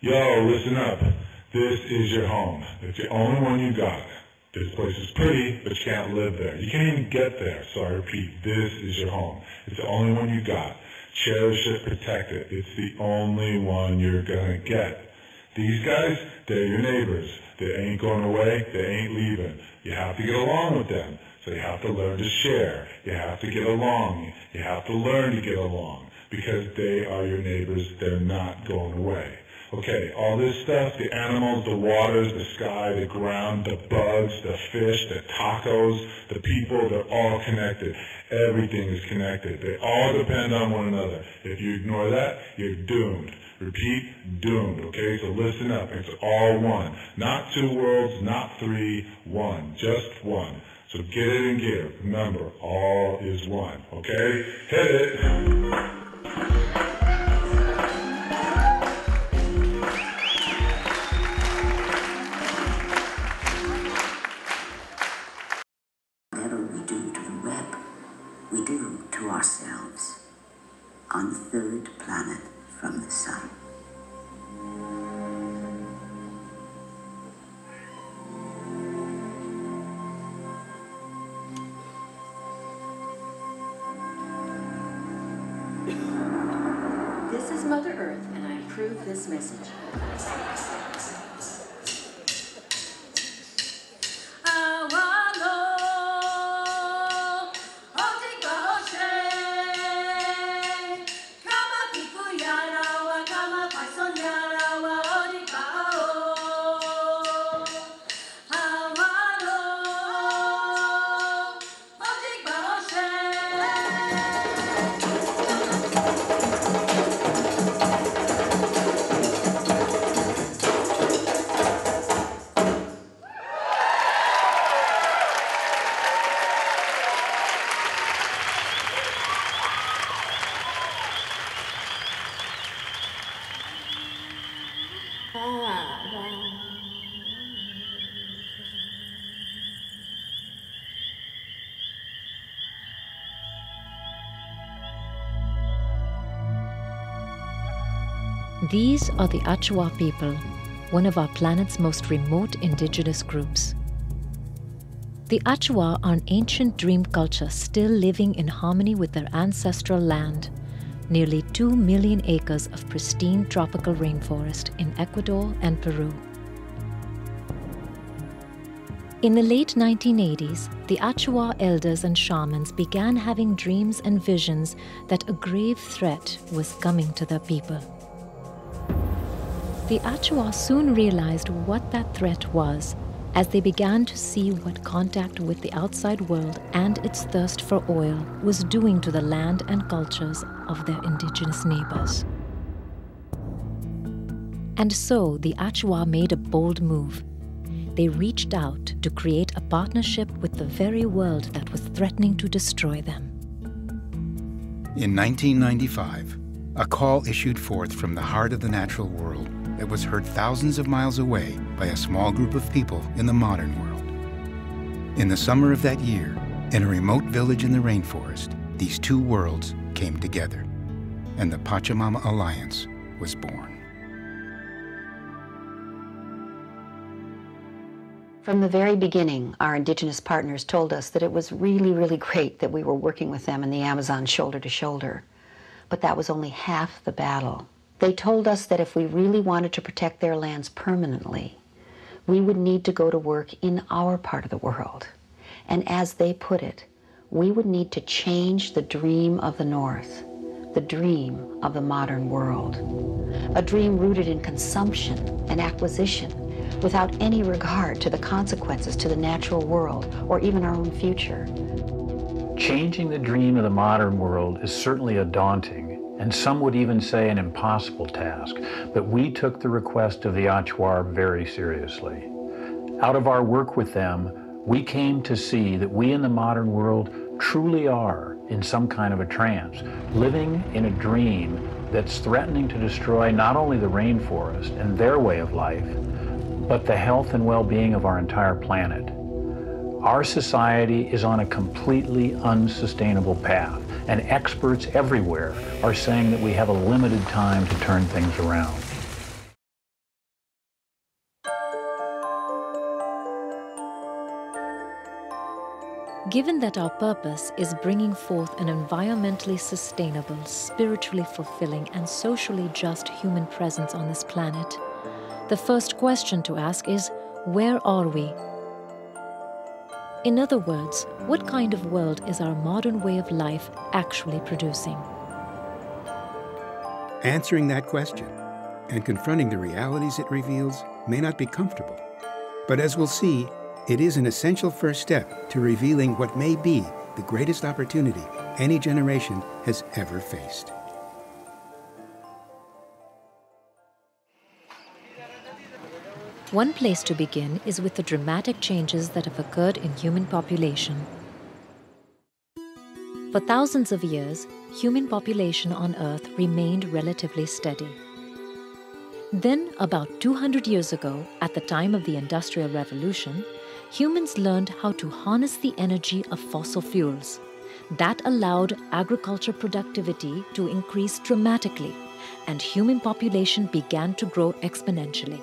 Yo, listen up. This is your home. It's the only one you got. This place is pretty, but you can't live there. You can't even get there. So I repeat, this is your home. It's the only one you got. Cherish it, protect it. It's the only one you're gonna get. These guys, they're your neighbors. They ain't going away. They ain't leaving. You have to get along with them. So you have to learn to share. You have to get along. You have to learn to get along. Because they are your neighbors. They're not going away. Okay, all this stuff, the animals, the waters, the sky, the ground, the bugs, the fish, the tacos, the people, they're all connected. Everything is connected. They all depend on one another. If you ignore that, you're doomed. Repeat, doomed, okay? So listen up. It's all one. Not two worlds, not three, one. Just one. So get it in gear. Remember, all is one, okay? Hit it. We do to ourselves on the third planet from the sun. This is Mother Earth, and I approve this message. These are the Achuar people, one of our planet's most remote indigenous groups. The Achuar are an ancient dream culture still living in harmony with their ancestral land, nearly 2 million acres of pristine tropical rainforest in Ecuador and Peru. In the late 1980s, the Achuar elders and shamans began having dreams and visions that a grave threat was coming to their people. The Achuar soon realized what that threat was as they began to see what contact with the outside world and its thirst for oil was doing to the land and cultures of their indigenous neighbors. And so the Achuar made a bold move. They reached out to create a partnership with the very world that was threatening to destroy them. In 1995, a call issued forth from the heart of the natural world that was heard thousands of miles away by a small group of people in the modern world. In the summer of that year, in a remote village in the rainforest, these two worlds came together, and the Pachamama Alliance was born. From the very beginning, our indigenous partners told us that it was really, really great that we were working with them in the Amazon shoulder to shoulder. But that was only half the battle. They told us that if we really wanted to protect their lands permanently, we would need to go to work in our part of the world. And as they put it, we would need to change the dream of the North, the dream of the modern world. A dream rooted in consumption and acquisition, without any regard to the consequences to the natural world or even our own future. Changing the dream of the modern world is certainly a daunting, and some would even say an impossible task, but we took the request of the Achuar very seriously. Out of our work with them, we came to see that we in the modern world truly are in some kind of a trance, living in a dream that's threatening to destroy not only the rainforest and their way of life, but the health and well-being of our entire planet. Our society is on a completely unsustainable path, and experts everywhere are saying that we have a limited time to turn things around. Given that our purpose is bringing forth an environmentally sustainable, spiritually fulfilling, and socially just human presence on this planet, the first question to ask is, where are we? In other words, what kind of world is our modern way of life actually producing? Answering that question and confronting the realities it reveals may not be comfortable, but as we'll see, it is an essential first step to revealing what may be the greatest opportunity any generation has ever faced. One place to begin is with the dramatic changes that have occurred in human population. For thousands of years, human population on Earth remained relatively steady. Then, about 200 years ago, at the time of the Industrial Revolution, humans learned how to harness the energy of fossil fuels. That allowed agriculture productivity to increase dramatically, and human population began to grow exponentially.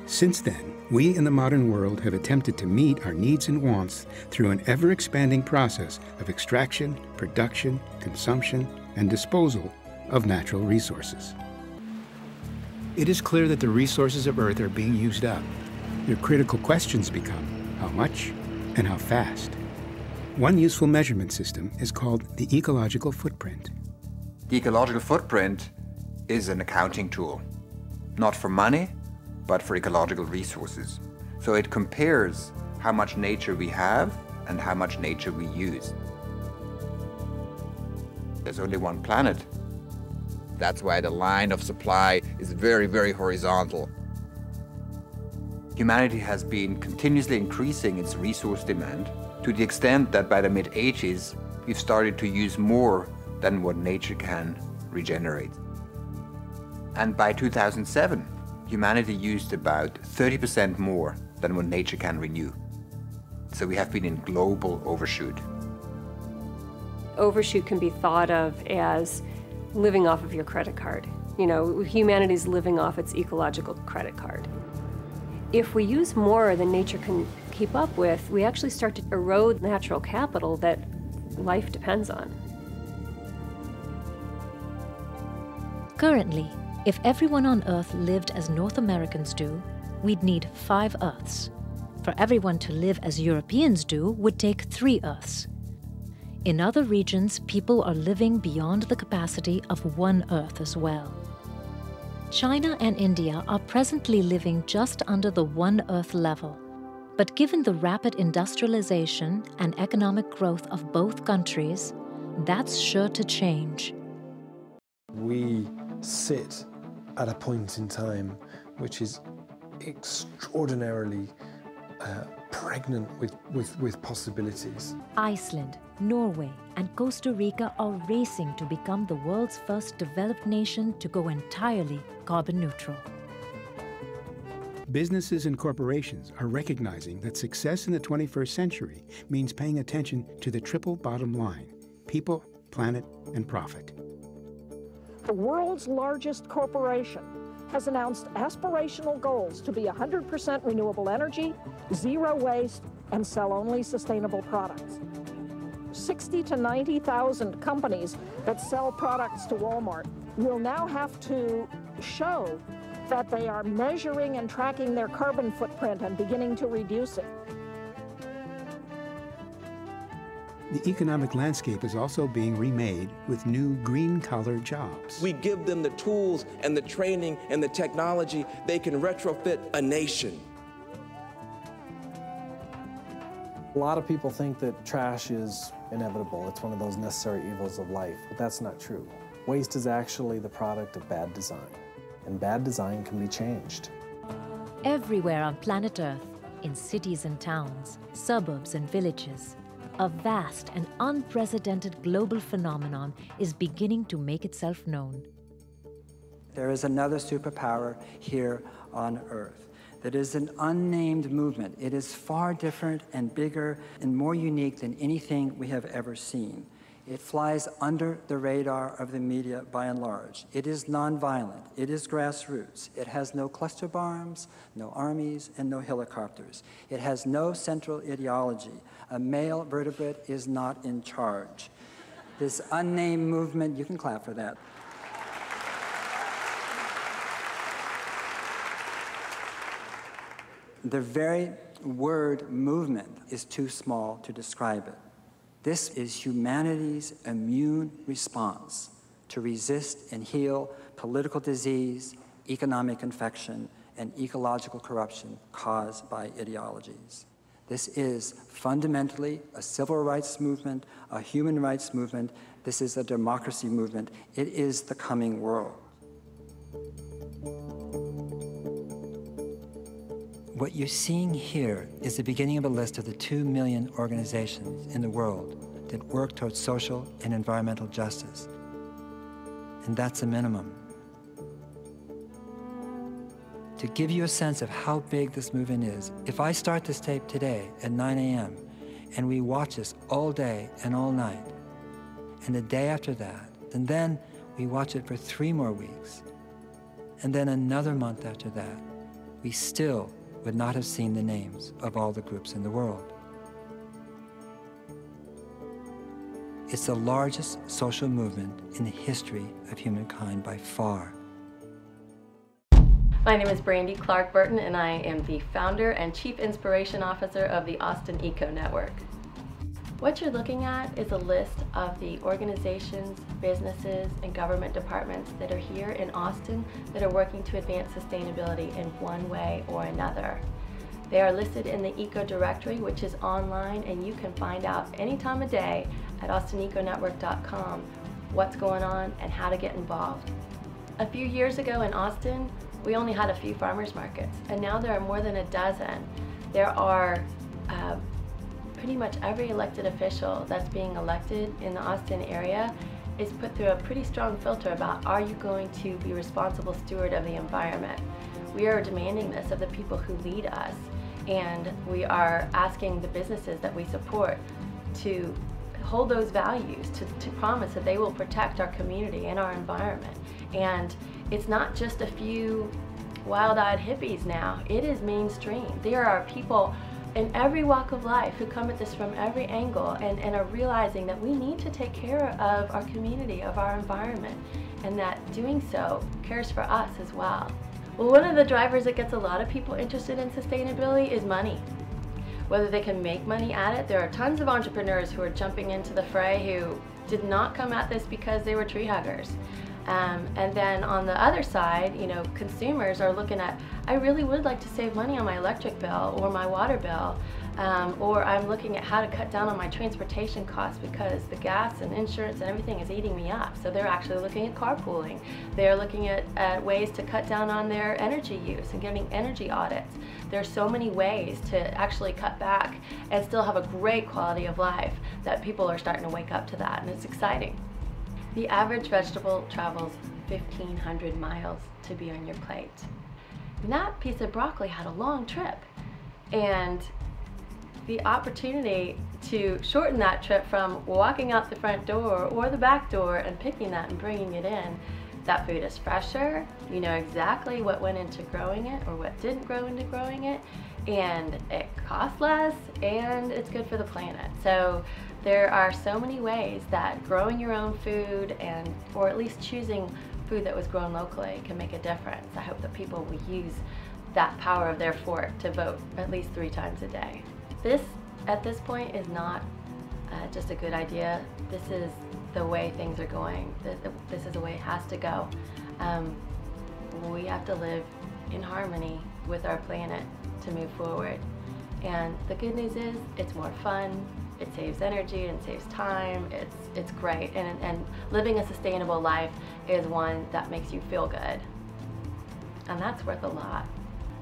Since then, we in the modern world have attempted to meet our needs and wants through an ever-expanding process of extraction, production, consumption, and disposal of natural resources. It is clear that the resources of Earth are being used up. The critical questions become how much and how fast. One useful measurement system is called the ecological footprint. The ecological footprint is an accounting tool, not for money, but for ecological resources. So it compares how much nature we have and how much nature we use. There's only one planet. That's why the line of supply is very, very horizontal. Humanity has been continuously increasing its resource demand to the extent that by the mid-80s, we've started to use more than what nature can regenerate. And by 2007, humanity used about 30% more than what nature can renew. So we have been in global overshoot. Overshoot can be thought of as living off of your credit card. You know, humanity's living off its ecological credit card. If we use more than nature can keep up with, we actually start to erode natural capital that life depends on. Currently, if everyone on Earth lived as North Americans do, we'd need 5 Earths. For everyone to live as Europeans do would take 3 Earths. In other regions, people are living beyond the capacity of 1 Earth as well. China and India are presently living just under the 1 Earth level. But given the rapid industrialization and economic growth of both countries, that's sure to change. We sit at a point in time which is extraordinarily pregnant with possibilities. Iceland, Norway, and Costa Rica are racing to become the world's first developed nation to go entirely carbon neutral. Businesses and corporations are recognizing that success in the 21st century means paying attention to the triple bottom line: people, planet, and profit. The world's largest corporation has announced aspirational goals to be 100% renewable energy, zero waste, and sell only sustainable products. 60 to 90,000 companies that sell products to Walmart will now have to show that they are measuring and tracking their carbon footprint and beginning to reduce it. The economic landscape is also being remade with new green-collar jobs. We give them the tools and the training and the technology. They can retrofit a nation. A lot of people think that trash is inevitable. It's one of those necessary evils of life, but that's not true. Waste is actually the product of bad design, and bad design can be changed. Everywhere on planet Earth, in cities and towns, suburbs and villages, a vast and unprecedented global phenomenon is beginning to make itself known. There is another superpower here on Earth. That is an unnamed movement. It is far different and bigger and more unique than anything we have ever seen. It flies under the radar of the media by and large. It is nonviolent. It is grassroots. It has no cluster bombs, no armies, and no helicopters. It has no central ideology. A male vertebrate is not in charge. This unnamed movement, you can clap for that. The very word movement is too small to describe it. This is humanity's immune response to resist and heal political disease, economic infection, and ecological corruption caused by ideologies. This is fundamentally a civil rights movement, a human rights movement. This is a democracy movement. It is the coming world. What you're seeing here is the beginning of a list of the 2 million organizations in the world that work towards social and environmental justice. And that's a minimum. To give you a sense of how big this movement is, if I start this tape today at 9 a.m. and we watch this all day and all night, and the day after that, and then we watch it for 3 more weeks, and then another month after that, we still would not have seen the names of all the groups in the world. It's the largest social movement in the history of humankind by far. My name is Brandy Clark Burton, and I am the founder and Chief Inspiration Officer of the Austin Eco Network. What you're looking at is a list of the organizations, businesses, and government departments that are here in Austin that are working to advance sustainability in one way or another. They are listed in the Eco Directory, which is online, and you can find out any time of day at austineconetwork.com what's going on and how to get involved. A few years ago in Austin, we only had a few farmers markets, and now there are more than a dozen. There are pretty much every elected official that's being elected in the Austin area is put through a pretty strong filter about, are you going to be responsible steward of the environment? We are demanding this of the people who lead us, and we are asking the businesses that we support to hold those values, to promise that they will protect our community and our environment. And it's not just a few wild-eyed hippies now, it is mainstream. There are people in every walk of life who come at this from every angle and are realizing that we need to take care of our community, of our environment, and that doing so cares for us as well. Well, one of the drivers that gets a lot of people interested in sustainability is money. Whether they can make money at it, there are tons of entrepreneurs who are jumping into the fray who did not come at this because they were tree huggers. And then on the other side, you know, consumers are looking at, I really would like to save money on my electric bill or my water bill, or I'm looking at how to cut down on my transportation costs because the gas and insurance and everything is eating me up. So they're actually looking at carpooling. They're looking at ways to cut down on their energy use and getting energy audits. There's so many ways to actually cut back and still have a great quality of life that people are starting to wake up to that, and it's exciting. The average vegetable travels 1,500 miles to be on your plate. And that piece of broccoli had a long trip. And the opportunity to shorten that trip from walking out the front door or the back door and picking that and bringing it in, that food is fresher, you know exactly what went into growing it or what didn't grow into growing it, and it costs less, and it's good for the planet. So there are so many ways that growing your own food, and or at least choosing food that was grown locally, can make a difference. I hope that people will use that power of their fork to vote at least 3 times a day. This, at this point, is not just a good idea. This is the way things are going. This is the way it has to go. We have to live in harmony with our planet to move forward. And the good news is, it's more fun, it saves energy and saves time, it's great. And living a sustainable life is one that makes you feel good. And that's worth a lot.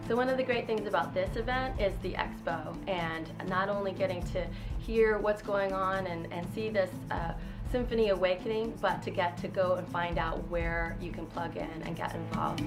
So one of the great things about this event is the expo, and not only getting to hear what's going on and see this Symphony Awakening, but to get to go and find out where you can plug in and get involved.